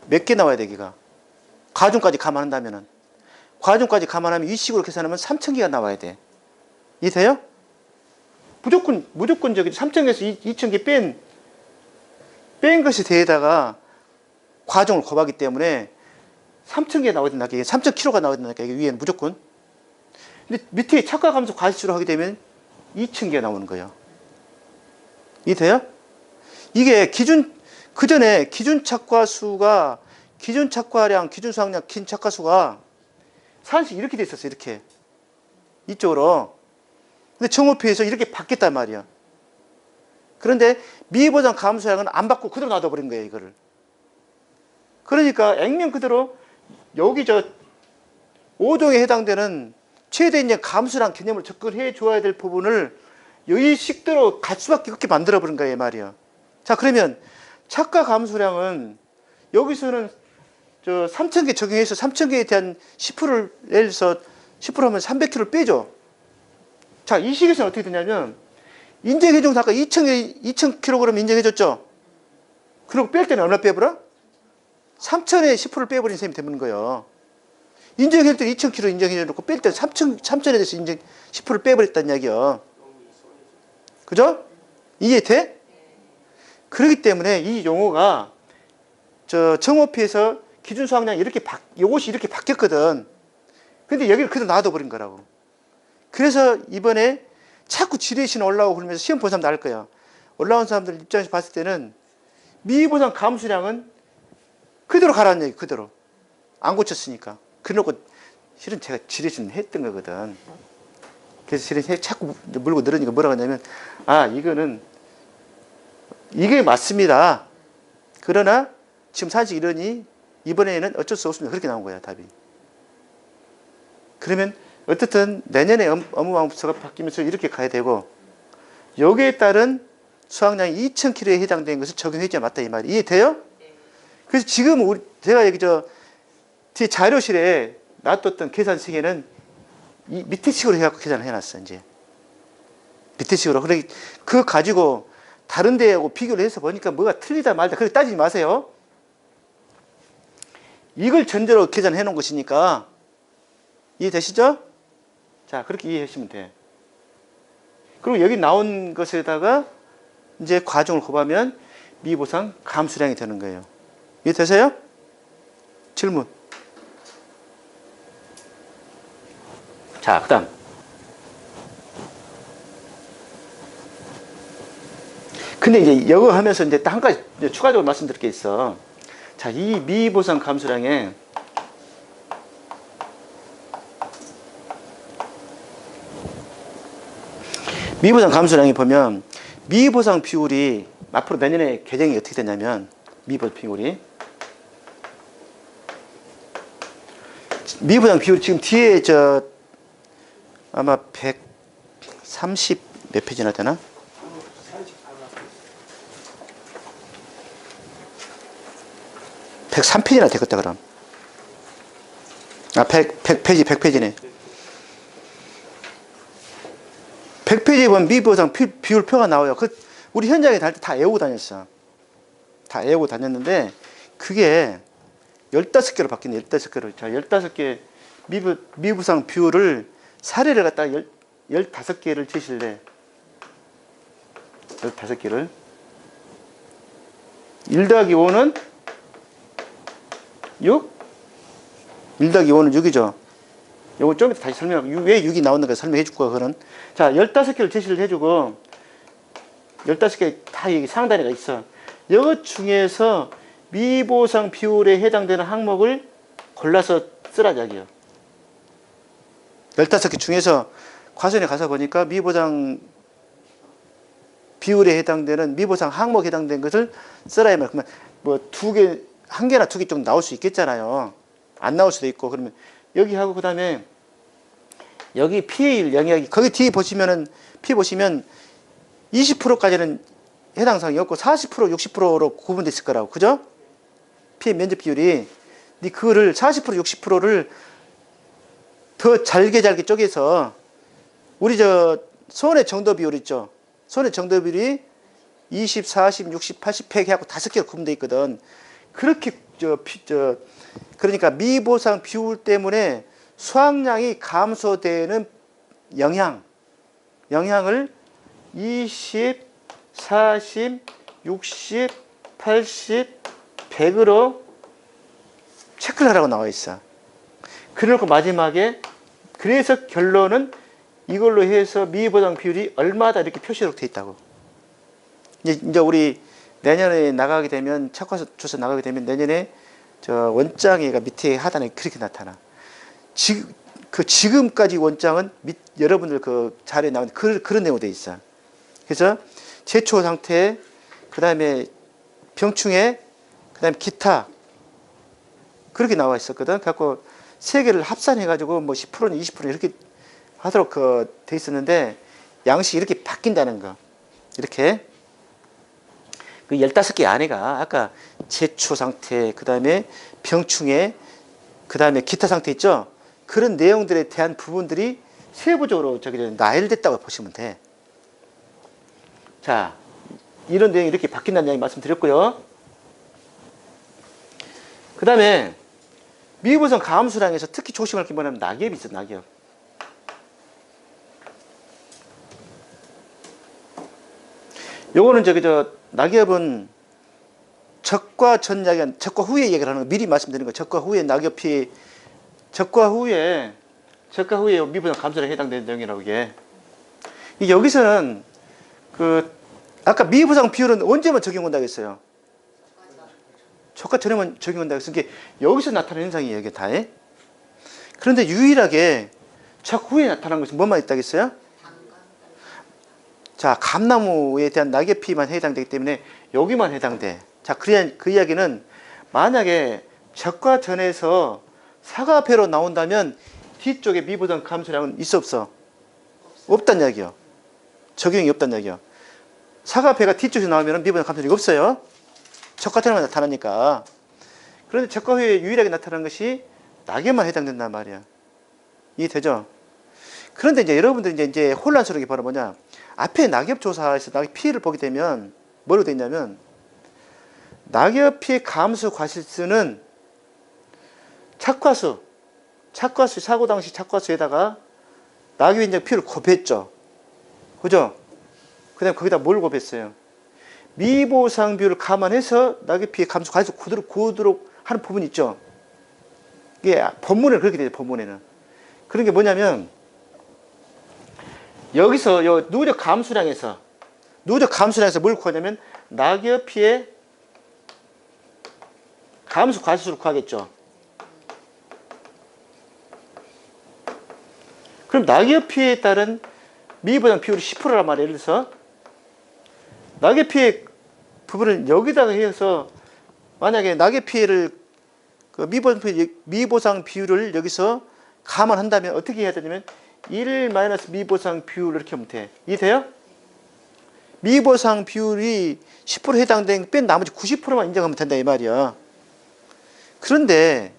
몇 개 나와야 돼, 기가? 과중까지 감안한다면은. 과중까지 감안하면 위식으로 계산하면 3,000개가 나와야 돼. 이해돼요? 무조건 저기 3,000개에서 2,000개 뺀 것이 대에다가 과중을 곱하기 때문에 3,000개 나와야 된다. 이게 3,000kg가 나와야 된다. 이게 위에는 무조건. 근데 밑에 착과 감소 과실수로 하게 되면 2,000개 나오는 거예요. 이해돼요? 이게 그 전에 기준 착과 수가, 기준 착과량, 기준 수학량, 긴 착과 수가 사실 이렇게 돼 있었어요. 이렇게. 이쪽으로. 근데 정오표에서 이렇게 바뀌었단 말이야. 그런데 미보상 감소량은 안 바꾸고 그대로 놔둬버린 거예요. 이거를. 그러니까 액면 그대로 여기 5종에 해당되는 최대 이제 감수량 개념을 접근해 줘야 될 부분을 여기 식대로 갈 수밖에 없게 만들어 버린 거예요, 말이야. 자, 그러면 착과 감수량은 여기서는 3,000개 적용해서 3,000개에 대한 10%를 예를 들어서 10% 하면 300kg를 빼죠. 자, 이 식에서는 어떻게 되냐면 인정해준 아까 2,000kg 인정해줬죠. 그리고 뺄 때는 얼마 빼버려? 3,000에 10%를 빼버린 셈이 되는 거예요. 인정할 때 2,000kg 인정해놓고 뺄 때 3,000에 대해서 10%를 빼버렸다는 이야기야. 그죠? 이해돼? 그렇기 때문에 이 용어가 정오피에서 기준 수학량이 요것이 이렇게 바뀌었거든. 근데 여기를 그대로 놔둬버린 거라고. 그래서 이번에 자꾸 지뢰신 올라오고 그러면서 시험 본 사람 나을 거야. 올라온 사람들 입장에서 봤을 때는 미보상 감수량은 그대로 가라는 얘기, 그대로. 안 고쳤으니까. 그래놓고 실은 제가 지뢰신 했던 거거든. 그래서 지뢰신 자꾸 물고 늘으니까 뭐라고 하냐면, 이게 맞습니다. 그러나 지금 사실 이러니 이번에는 어쩔 수 없습니다. 그렇게 나온 거야, 답이. 그러면 어쨌든 내년에 업무방법서가 바뀌면서 이렇게 가야 되고, 여기에 따른 수학량이 2,000kg에 해당되는 것을 적용해줘야 맞다, 이 말이. 이해돼요? 그래서 지금 제가 여기 뒤에 자료실에 놔뒀던 계산식에는 이 밑에 식으로 해갖고 계산을 해놨어, 이제. 밑에 식으로. 그래, 그거 가지고 다른 데하고 비교를 해서 보니까 뭐가 틀리다 말다. 그렇게 따지지 마세요. 이걸 전제로 계산해 놓은 것이니까. 이해되시죠? 자, 그렇게 이해하시면 돼. 그리고 여기 나온 것에다가 이제 과정을 곱하면 미보상 감수량이 되는 거예요. 이해되세요? 질문. 자, 그 다음. 근데 이제 이거 하면서 이제 딱 한 가지 추가적으로 말씀드릴 게 있어. 자, 이 미보상 감수량에 미보상 감수량이 보면 미보상 비율이 앞으로 내년에 개정이 어떻게 되냐면 미보상 비율이 지금 뒤에 아마 130 몇 페이지나 되나? 103페이지나 되겠다 그럼. 100페이지네. 100페이지에 보면 미보상 비율표가 나와요. 우리 현장에 다닐 때 다 외우고 다녔어. 다 외우고 다녔는데 그게 15개로 바뀌네. 15개로. 자, 15개 미보상 비율을 사례를 갖다가 15개를 제실래. 15개를. 1 더하기 5는 6? 1 더하기 5는 6이죠. 요거 좀 이따 다시 왜 6이 나오는가 설명해 줄 거야, 그거는. 자, 15개를 제시를 해주고, 15개 다 여기 상단에가 있어. 이것 중에서 미보상 비율에 해당되는 항목을 골라서 쓰라, 자기요. 15개 중에서 과선에 가서 보니까 미보상 비율에 해당되는 미보상 항목에 해당된 것을 쓰라, 이 말. 그러면 뭐 2개, 1개나 2개 정도 나올 수 있겠잖아요. 안 나올 수도 있고. 그러면 여기 하고 그 다음에 여기 PA 영역이 거기 뒤에 보시면은 보시면 20%까지는 해당 사항이 없고 40% 60%로 구분돼 있을 거라고. 그죠? PA 면적 비율이. 근데 그거를 40% 60%를 더 잘게 쪼개서 우리 손의 정도 비율 있죠. 손의 정도 비율이 20, 40, 60, 80, 100 해갖고 5개로 구분돼 있거든. 그렇게 그러니까 미보상 비율 때문에 수학량이 감소되는 영향을 20, 40, 60, 80, 100으로 체크를 하라고 나와 있어. 그래놓고 마지막에 그래서 결론은 이걸로 해서 미보상 비율이 얼마다 이렇게 표시로 돼 있다고. 이제 우리 내년에 나가게 되면 착과조사 나가게 되면 내년에 저 원장애가 밑에 하단에 그렇게 나타나. 지금까지 원장은 여러분들 그 자료에 나온 그런 내용으로 돼 있어. 그래서 제초 상태, 그 다음에 병충해, 그 다음에 기타 그렇게 나와 있었거든. 갖고 세 개를 합산해가지고 뭐 10%는 20% 이렇게 하도록 돼 있었는데 양식이 이렇게 바뀐다는 거. 이렇게 그 15개 안에가 아까 제초 상태, 그 다음에 병충해, 그 다음에 기타 상태 있죠. 그런 내용들에 대한 부분들이 세부적으로 나열됐다고 보시면 돼. 자, 이런 내용이 이렇게 바뀐다는 이야기 말씀드렸고요. 그 다음에 미보성 가함수량에서 특히 조심할 게 뭐냐면 낙엽이 있어, 낙엽. 요거는 낙엽은 적과 전 이야기, 적과 후에 얘기를 하는 거 미리 말씀드리는 거. 적과 후에 낙엽이 적과 후에 미보성 감소량에 해당되는 내용이라고 이게. 여기서는 아까 미보상 비율은 언제만 적용한다고 했어요? 적과 전에만 적용한다고 했어요. 그러니까 여기서 나타나는 현상이에요, 이게 다. 그런데 유일하게 적 후에 나타난 것은 뭐만 있다고 했어요? 자, 감나무에 대한 낙엽피만 해당되기 때문에 여기만 해당돼. 자, 그 이야기는 만약에 적과 전에서 사과배로 나온다면 뒤쪽에 미보상 감소량은 있어 없어? 없단 이야기요. 적용이 없단 이야기요. 사과배가 뒤쪽에서 나오면 미보상 감소량이 없어요. 적과 전에만 나타나니까. 그런데 적과 후에 유일하게 나타나는 것이 낙엽만 해당된단 말이야. 이해되죠? 그런데 이제 여러분들이 이제 혼란스럽게 바로 뭐냐? 앞에 낙엽 조사에서 낙엽 피해를 보게 되면 뭐로 되어 있냐면 낙엽 피해 감수 과실수는 착과수 사고 당시 착과수에다가 낙엽 인정 피해를 곱했죠. 그죠? 그 다음에 거기다 뭘 곱했어요? 미보상 비율을 감안해서 낙엽 피해 감수 과실수 구도록 하는 부분이 있죠. 이게 본문에 그렇게 되죠. 본문에는. 그런 게 뭐냐면 여기서 요 누적 감수량에서 뭘 구하냐면 낙엽 피해 감수 과실수를 구하겠죠. 그럼 낙엽 피해에 따른 미보상 비율이 10%란 말이에요. 예를 들어서 낙엽 피해 부분을 여기다가 해서 만약에 낙엽 피해를 미보상 비율을 여기서 감안한다면 어떻게 해야 되냐면 1 마이너스 미보상 비율 이렇게 하면 돼. 이해돼요? 미보상 비율이 10% 해당된 뺀 나머지 90%만 인정하면 된다 이 말이야. 그런데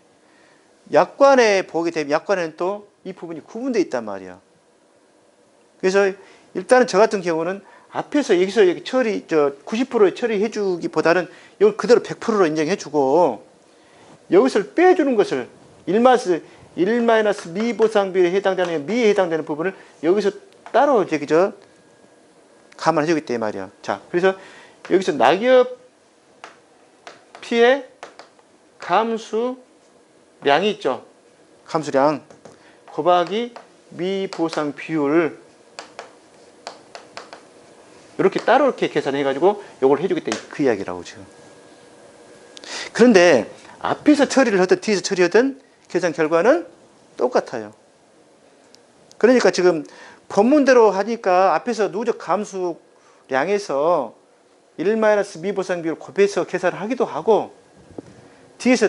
약관에 보게 되면 약관에는 또 이 부분이 구분되어 있단 말이야. 그래서 일단은 저 같은 경우는 앞에서 여기서 90% 처리해 주기보다는 이걸 그대로 100%로 인정해 주고 여기서 빼주는 것을 1 마이너스 미보상 비율에 해당되는 미에 해당되는 부분을 여기서 따로 감안해 주겠다 이 말이야. 자, 그래서 여기서 낙엽 피해 감수량이 있죠. 감수량 곱하기 미보상 비율 이렇게 따로 이렇게 계산해 가지고 요걸 해주겠다 그 이야기라고 지금. 그런데 앞에서 처리를 하든 뒤에서 처리하든 계산 결과는 똑같아요. 그러니까 지금 본문대로 하니까 앞에서 누적 감수량에서 1 마이너스 미보상 비율 곱해서 계산을 하기도 하고 뒤에서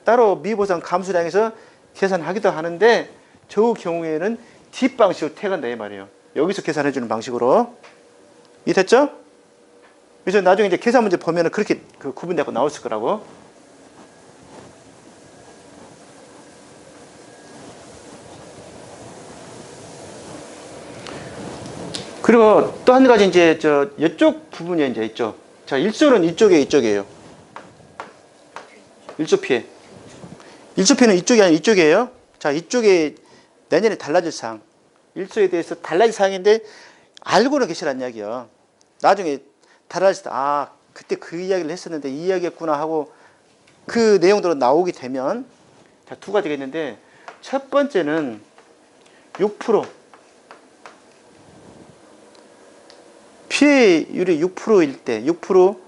따로 미보상 감수량에서 계산하기도 하는데 저 경우에는 뒷방식으로 택한다 이 말이에요. 여기서 계산해 주는 방식으로. 이해됐죠? 그래서 나중에 이제 계산 문제 보면은 그렇게 구분되고 나왔을 거라고. 그리고 또 한 가지 이제 이쪽 부분이 이제 있죠. 자, 일조는 이쪽이에요. 일조 피해. 일조 피해는 이쪽이 아니라 이쪽이에요. 자, 이쪽에 내년에 달라질 사항. 일조에 대해서 달라질 사항인데 알고는 계시란 이야기요. 나중에 달라질 때, 그때 그 이야기를 했었는데 이 이야기였구나 하고 그 내용대로 나오게 되면 자, 두 가지가 있는데 첫 번째는 6% 피해율이 6%일 때 6%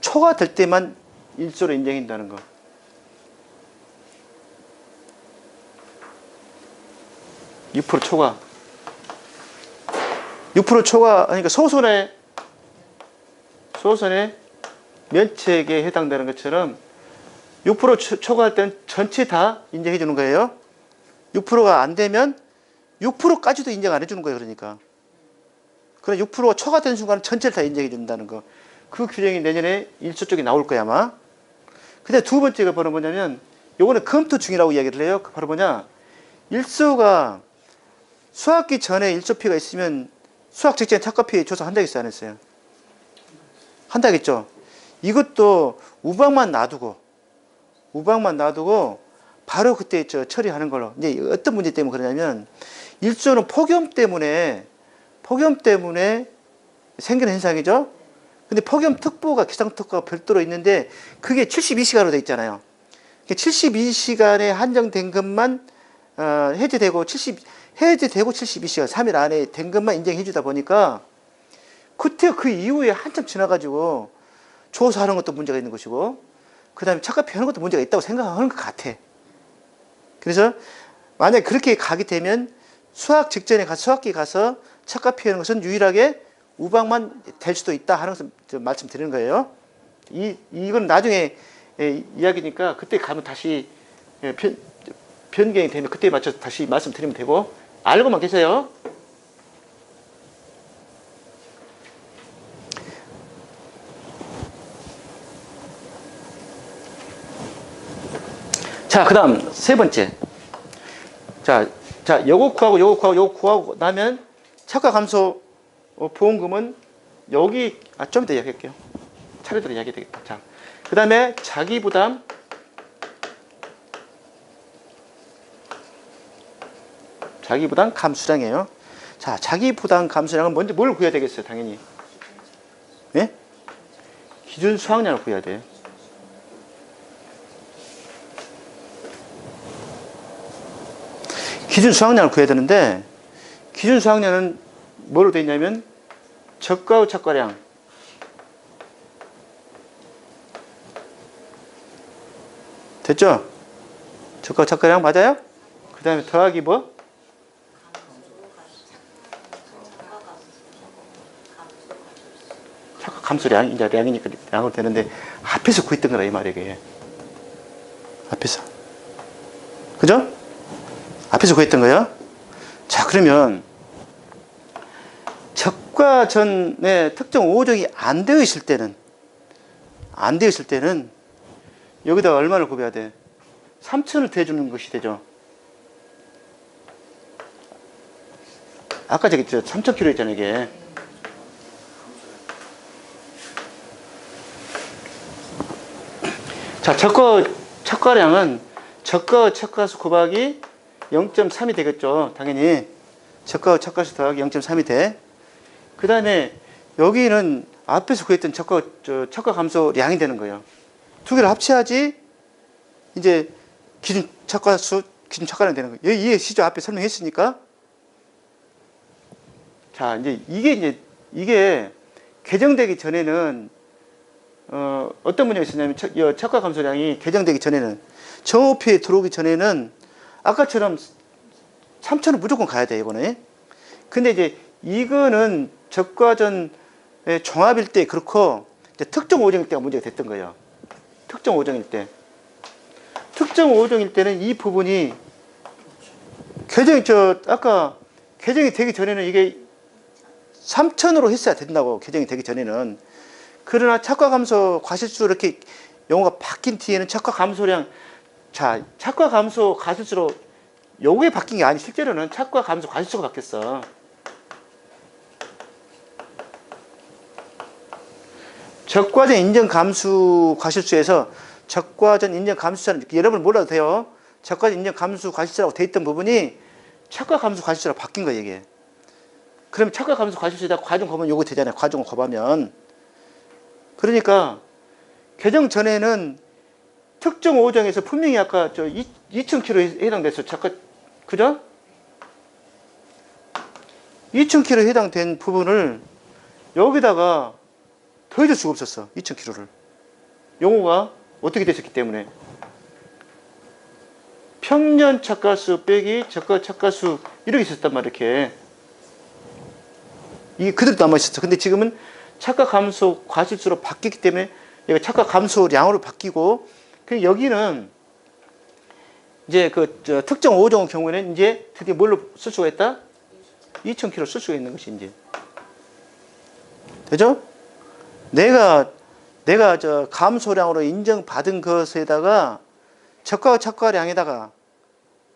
초과될 때만 일조로 인정한다는 거. 6% 초과. 6% 초과 그러니까 소손의 면책에 해당되는 것처럼 6% 초과할 때는 전체 다 인정해 주는 거예요. 6%가 안 되면 6%까지도 인정 안 해주는 거예요. 그러니까. 그럼 6%가 초과된 순간 전체를 다 인정해 준다는 거. 그 규정이 내년에 1조 쪽에 나올 거야 아마. 근데 두 번째가 바로 뭐냐면 요거는 검토 중이라고 이야기를 해요. 바로 뭐냐. 일소가 수학기 전에 일조 피해가 있으면 수학 직전에 착과 피해 조사한다고 했어요? 안 했어요? 한다겠죠. 이것도 우박만 놔두고 바로 그때 처리하는 걸로. 이제 어떤 문제 때문에 그러냐면 일조는 폭염 때문에 생기는 현상이죠. 근데 폭염특보가 기상특보가 별도로 있는데 그게 72시간으로 돼 있잖아요. 72시간에 한정된 것만 해제되고 72시간 3일 안에 된 것만 인정해 주다 보니까 그때 그 이후에 한참 지나가지고 조사하는 것도 문제가 있는 것이고 그 다음에 착각 피하는 것도 문제가 있다고 생각하는 것 같아. 그래서 만약에 그렇게 가게 되면 수학기 가서 착각 피하는 것은 유일하게 우박만 될 수도 있다 하는 것을 말씀드리는 거예요. 이건 나중에 이야기니까 그때 가면 다시 변경이 되면 그때 맞춰서 다시 말씀드리면 되고 알고만 계세요. 자, 그 다음 세 번째. 자, 요거 구하고 나면 착각 감소 보험금은 여기 좀 이따 이야기할게요. 차례대로 이야기 되겠다. 자, 그 다음에 자기부담 감수량이에요. 자, 자기부담 감수량은 먼저 뭘 구해야 되겠어요? 당연히. 예? 기준 수확량을 구해야 돼. 기준 수확량을 구해야 되는데 기준 수확량은 뭐로 되어 있냐면 저가의 착과량 됐죠? 저가의 착과량 맞아요? 그 다음에 더하기 뭐? 착과 감소량 이제 량이니까 량으로 되는데 앞에서 구했던 거라 이 말이에요. 이게. 앞에서 그죠? 앞에서 구했던 거예요. 자, 그러면 적과 전에 특정 5종이 안 되어 있을 때는 여기다 얼마를 곱해야 돼? 3,000을 대주는 것이 되죠. 아까 저기 3,000kg 있잖아요, 이게. 자, 척과량은 척과수 곱하기 0.3이 되겠죠. 당연히. 척과수 더하기 0.3이 돼. 그 다음에 여기는 앞에서 구했던 척과 감소량이 되는 거예요. 두 개를 합쳐야지 이제 기준 척과량 되는 거예요. 이해하시죠? 앞에 설명했으니까. 자, 이제 이게 개정되기 전에는 어떤 문제가 있었냐면 척과 감소량이 개정되기 전에는 정오피에 들어오기 전에는 아까처럼 3,000은 무조건 가야 돼 이번에. 근데 이제 이거는 적과전의 종합일 때 그렇고 이제 특정 5종일 때가 문제가 됐던 거예요. 특정 5종일 때. 특정 5종일 때는 이 부분이 아까 개정이 되기 전에는 이게 3,000으로 했어야 된다고 개정이 되기 전에는. 그러나 착과 감소 과실수 이렇게 용어가 바뀐 뒤에는 착과 감소량 자, 착과 감소 과실수로 요게 바뀐 게 아니 실제로는 착과 감소 과실수가 바뀌었어. 적과전 인정 감수 과실수에서 적과전 인정 감수자는 여러분 몰라도 돼요. 적과전 인정 감수 과실수라고 돼 있던 부분이 착과 감수 과실수라고 바뀐 거예요, 이게. 그럼 착과 감수 과실수에다 과정 곱하면 요거 되잖아요. 과정을 곱하면. 그러니까 개정 전에는 특정 5정에서 분명히 아까 저 2000km에 해당됐어. 잠깐, 그죠? 2000km에 해당된 부분을 여기다가 더해줄 수가 없었어. 2000km를. 용어가 어떻게 됐었기 때문에. 평년 착가수 빼기 적가 착가수 이렇게 있었단 말이야. 이렇게. 이게 그대로 남아있었어. 근데 지금은 착가 감소 과실수로 바뀌기 때문에 얘가 착가 감소량으로 바뀌고, 그 여기는 이제 저 특정 5종 경우에는 이제 드디어 뭘로 쓸 수가 있다? 2000km 쓸 수가 있는 것이 이제. 되죠? 내가 저 감소량으로 인정받은 것에다가 적과 착가량에다가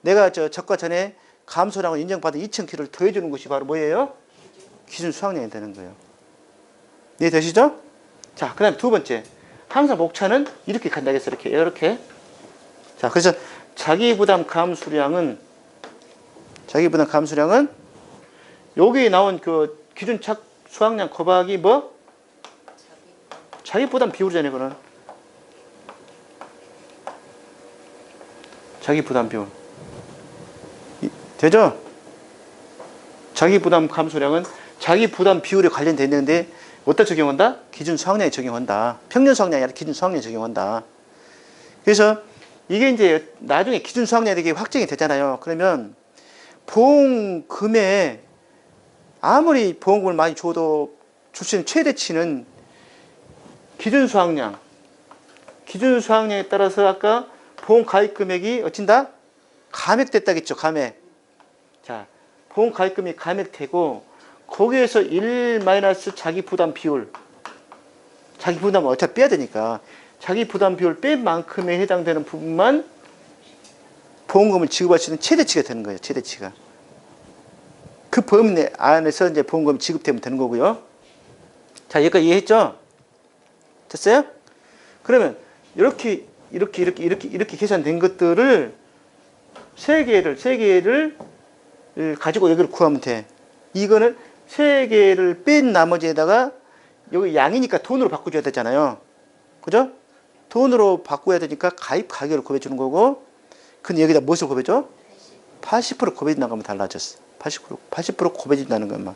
내가 저 적과 전에 감소량으로 인정받은 2000km를 더해주는 것이 바로 뭐예요? 기준 수확량이 되는 거예요. 이해되시죠? 자, 그 다음에 두 번째. 항상 목차는 이렇게 간다겠어. 이렇게. 자, 그래서 자기 부담 감수량은 여기 나온 그 기준 수확량 곱하기 뭐? 자기 부담 비율이잖아요, 그거는. 자기 부담 비율. 되죠? 자기 부담 감소량은 자기 부담 비율에 관련되어 있는데 어디다 적용한다? 기준 수확량에 적용한다. 평년 수확량이 아니라 기준 수확량에 적용한다. 그래서 이게 이제 나중에 기준 수확량이 되게 확정이 되잖아요. 그러면 보험금에 아무리 보험금을 많이 줘도 줄 수 있는 최대치는 기준 수확량에 따라서 아까 보험 가입 금액이 어쩐다? 감액됐다겠죠. 감액. 자, 보험 가입 금액이 감액되고 거기에서 1 마이너스 자기 부담 비율. 자기 부담은 어차피 빼야 되니까 자기 부담 비율 뺀 만큼에 해당되는 부분만 보험금을 지급할 수 있는 최대치가 되는 거예요. 최대치가. 그 범위 안에서 이제 보험금이 지급되면 되는 거고요. 자, 여기까지 이해했죠? 됐어요? 그러면 이렇게 계산된 것들을 세 개를 가지고 여기를 구하면 돼. 이거는 세 개를 뺀 나머지에다가 여기 양이니까 돈으로 바꿔줘야 되잖아요. 그죠? 돈으로 바꿔야 되니까 가입 가격을 곱해주는 거고, 근데 여기다 무엇을 곱해줘? 80% 곱해준다는 것만 달라졌어. 80% 곱해준다는 것만.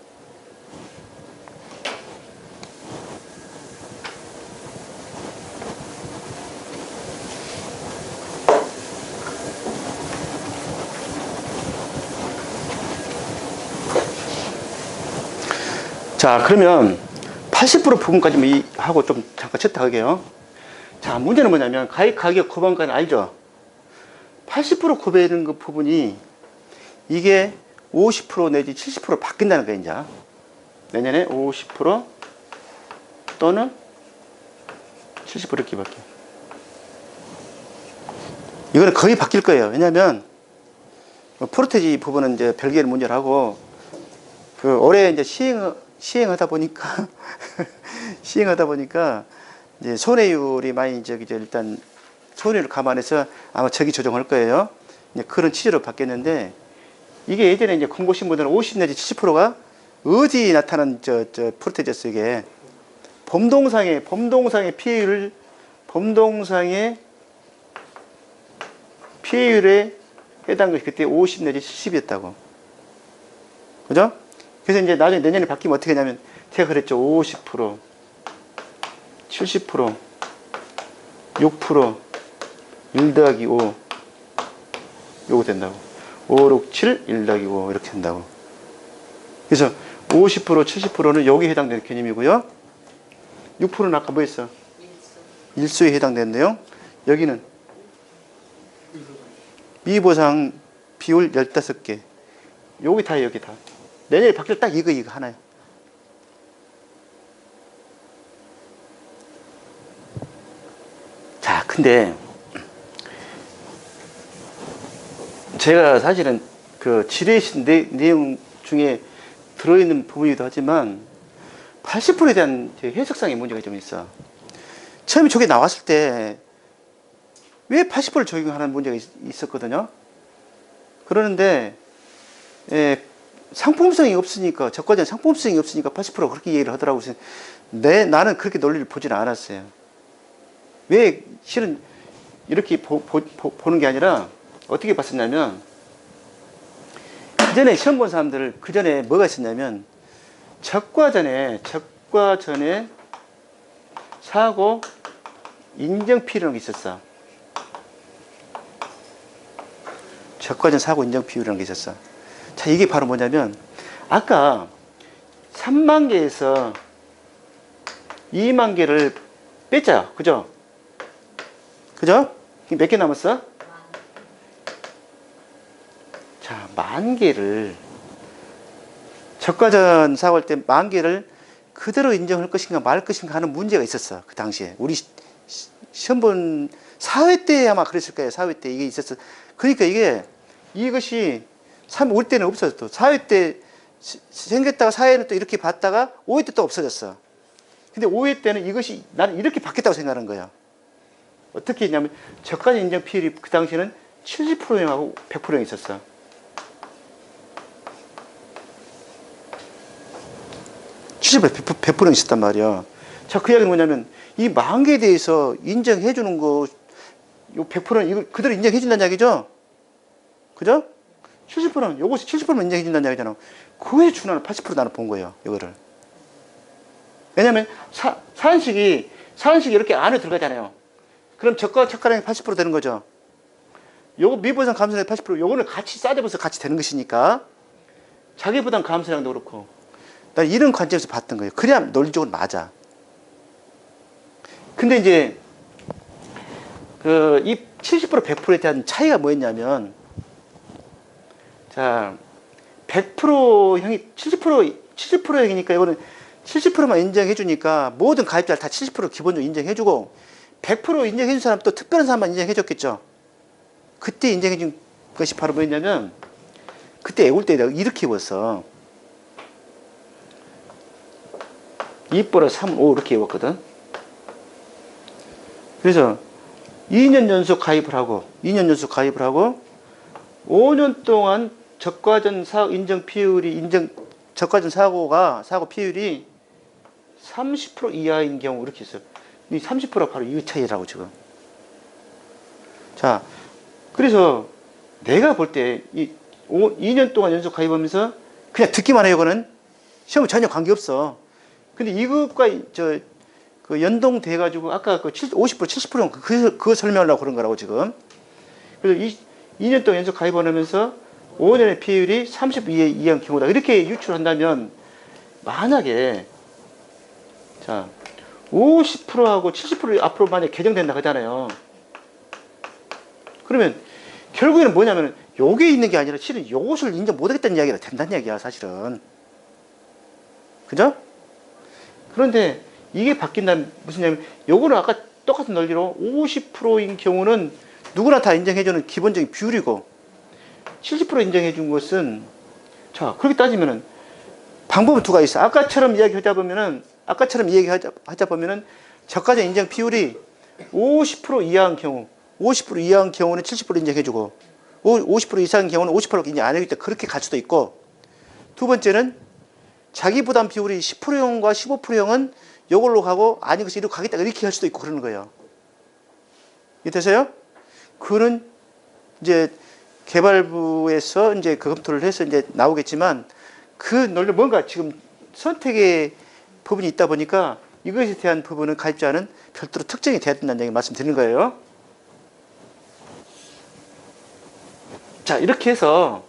자, 그러면 80% 부분까지만 하고 좀 잠깐 채택하게요. 자, 문제는 뭐냐면 가입 가격 곱한가는 알죠? 80% 곱해는 그 부분이 이게 50% 내지 70% 바뀐다는 거예요. 이제 내년에 50% 또는 70% 이렇게 바뀌어요. 이거는 거의 바뀔 거예요. 왜냐하면 프로테지 부분은 이제 별개의 문제를 하고, 그 올해 이제 시행하다 보니까 이제 손해율이 많이 일단 손해율을 감안해서 아마 저기 조정할 거예요. 이제 그런 취지로 바뀌었는데, 이게 예전에 이제 공고신문들은 50 내지 70%가 어디 나타난 저 프로테지였어요. 이게 범동상의 피해율을 피해율에 해당 것이 그때 50 내지 70이었다고. 그죠? 그래서 이제 나중에 내년에 바뀌면 어떻게 하냐면, 제가 그랬죠. 50%, 70%, 6%, 1 더하기 5. 요거 된다고. 5, 6, 7, 1 더하기 5. 이렇게 된다고. 그래서 50%, 70%는 여기에 해당되는 개념이고요. 6%는 아까 뭐 했어? 일수에 해당되는데요. 여기는 미보상 비율 15개. 여기 다. 내년에 바뀔 딱 이거 하나요. 자, 근데 제가 사실은 그 지뢰신 내용 중에 들어있는 부분이기도 하지만 80%에 대한 해석상의 문제가 좀 있어. 처음에 저게 나왔을 때 왜 80%를 적용하는 문제가 있었거든요. 그러는데 상품성이 없으니까, 적과전 상품성이 없으니까 80% 그렇게 얘기를 하더라고요. 나는 그렇게 논리를 보지는 않았어요. 왜 실은 이렇게 보는 게 아니라 어떻게 봤었냐면, 그 전에 시험 본 사람들, 그 전에 뭐가 있었냐면, 적과전에 사고 인정 비율이라는 게 있었어. 적과전 사고 인정 비율이라는 게 있었어. 자, 이게 바로 뭐냐면, 아까 3만 개에서 2만 개를 뺐죠. 그죠? 그죠? 몇 개 남았어? 자, 10,000개를, 적과전 사고할 때 10,000개를 그대로 인정할 것인가 말 것인가 하는 문제가 있었어. 그 당시에. 우리 시험 본 4회 때 아마 그랬을 거예요. 4회 때 이게 있었어. 그러니까 이것이 우리 때는 없어졌어. 4회 때 생겼다가 4회는 또 이렇게 봤다가 5회 때 또 없어졌어. 근데 5회 때는 이것이 나는 이렇게 바뀌었다고 생각하는 거야. 어떻게 했냐면, 저가전 인정 비율이 그 당시에는 70%형하고 100%형 있었어. 100%형 있었단 말이야. 자, 그 이야기는 뭐냐면, 이 10,000개에 대해서 인정해 주는 거, 요 100%는 이거 그대로 인정해 준다는 이야기죠? 그죠? 70%는, 요것이 70%는 인정해 준다는 이야기잖아. 그에 준하는 80% 나는 본 거예요, 이거를. 왜냐면, 사안식이 이렇게 안에 들어가잖아요. 그럼 적가량이 80% 되는 거죠. 요거 미부담 감소량이 80%, 요거는 같이 싸잡아서 같이 되는 것이니까, 자기 부담 감소량도 그렇고, 난 이런 관점에서 봤던 거예요. 그래야 논리적으로 맞아. 근데 이제, 이 70% 100%에 대한 차이가 뭐였냐면, 자, 100%형이 70%형이니까 이거는 70%만 인정해주니까 모든 가입자를 다 70% 기본적으로 인정해주고, 100% 인정해준 사람 또 특별한 사람만 인정해줬겠죠. 그때 인정해준 것이 바로 뭐였냐면, 그때 애울 때 내가 이렇게 외웠어. 2플러스 3, 5 이렇게 외웠거든. 그래서 2년 연속 가입을 하고 5년 동안 적과전 사고 인정 비율이 적과전 사고 비율이 30% 이하인 경우 이렇게 있어요. 이 30%가 바로 이 차이라고 지금. 자, 그래서 내가 볼 때 2년 동안 연속 가입하면서 그냥 듣기만 해요. 이거는 시험에 전혀 관계 없어. 근데 이것과 그 연동돼 가지고 아까 그 50% 70%는 그거 설명하려고 그런 거라고 지금. 그래서 2년 동안 연속 가입하면서 5년의 비율이 30 이하인 경우다. 이렇게 유출한다면, 만약에 자 50%하고 70% 앞으로 만약 개정된다 하잖아요. 그러면 결국에는 뭐냐면, 요게 있는 게 아니라 실은 요것을 인정 못하겠다는 이야기가 된다는 이야기야, 사실은. 그죠? 그런데 이게 바뀐다면 무슨 얘기냐면, 요거는 아까 똑같은 논리로 50%인 경우는 누구나 다 인정해주는 기본적인 비율이고, 70% 인정해준 것은, 자, 그렇게 따지면은 방법은 두 가지 있어. 아까처럼 이야기하다 보면은 저가전 인정 비율이 50% 이하인 경우는 70% 인정해주고, 50% 이상인 경우는 50% 인정 안 해주기 때문에 그렇게 갈 수도 있고, 두 번째는 자기 부담 비율이 10%형과 15%형은 이걸로 가고, 아니 그래서 이렇게 가겠다 이렇게 할 수도 있고 그러는 거예요. 이해되세요? 그는 이제 개발부에서 이제 그 검토를 해서 이제 나오겠지만, 그 논리 뭔가 지금 선택의 부분이 있다 보니까 이것에 대한 부분은 가입자는 별도로 특정이 돼야 된다는 얘기 말씀드리는 거예요. 자, 이렇게 해서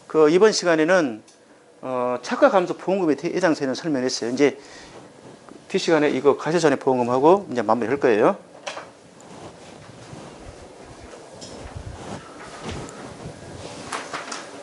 그 이번 시간에는 차가 감소 보험금에 해당되는 설명을 했어요. 이제 뒷시간에 이거 가셔 전에 보험금하고 이제 마무리할 거예요.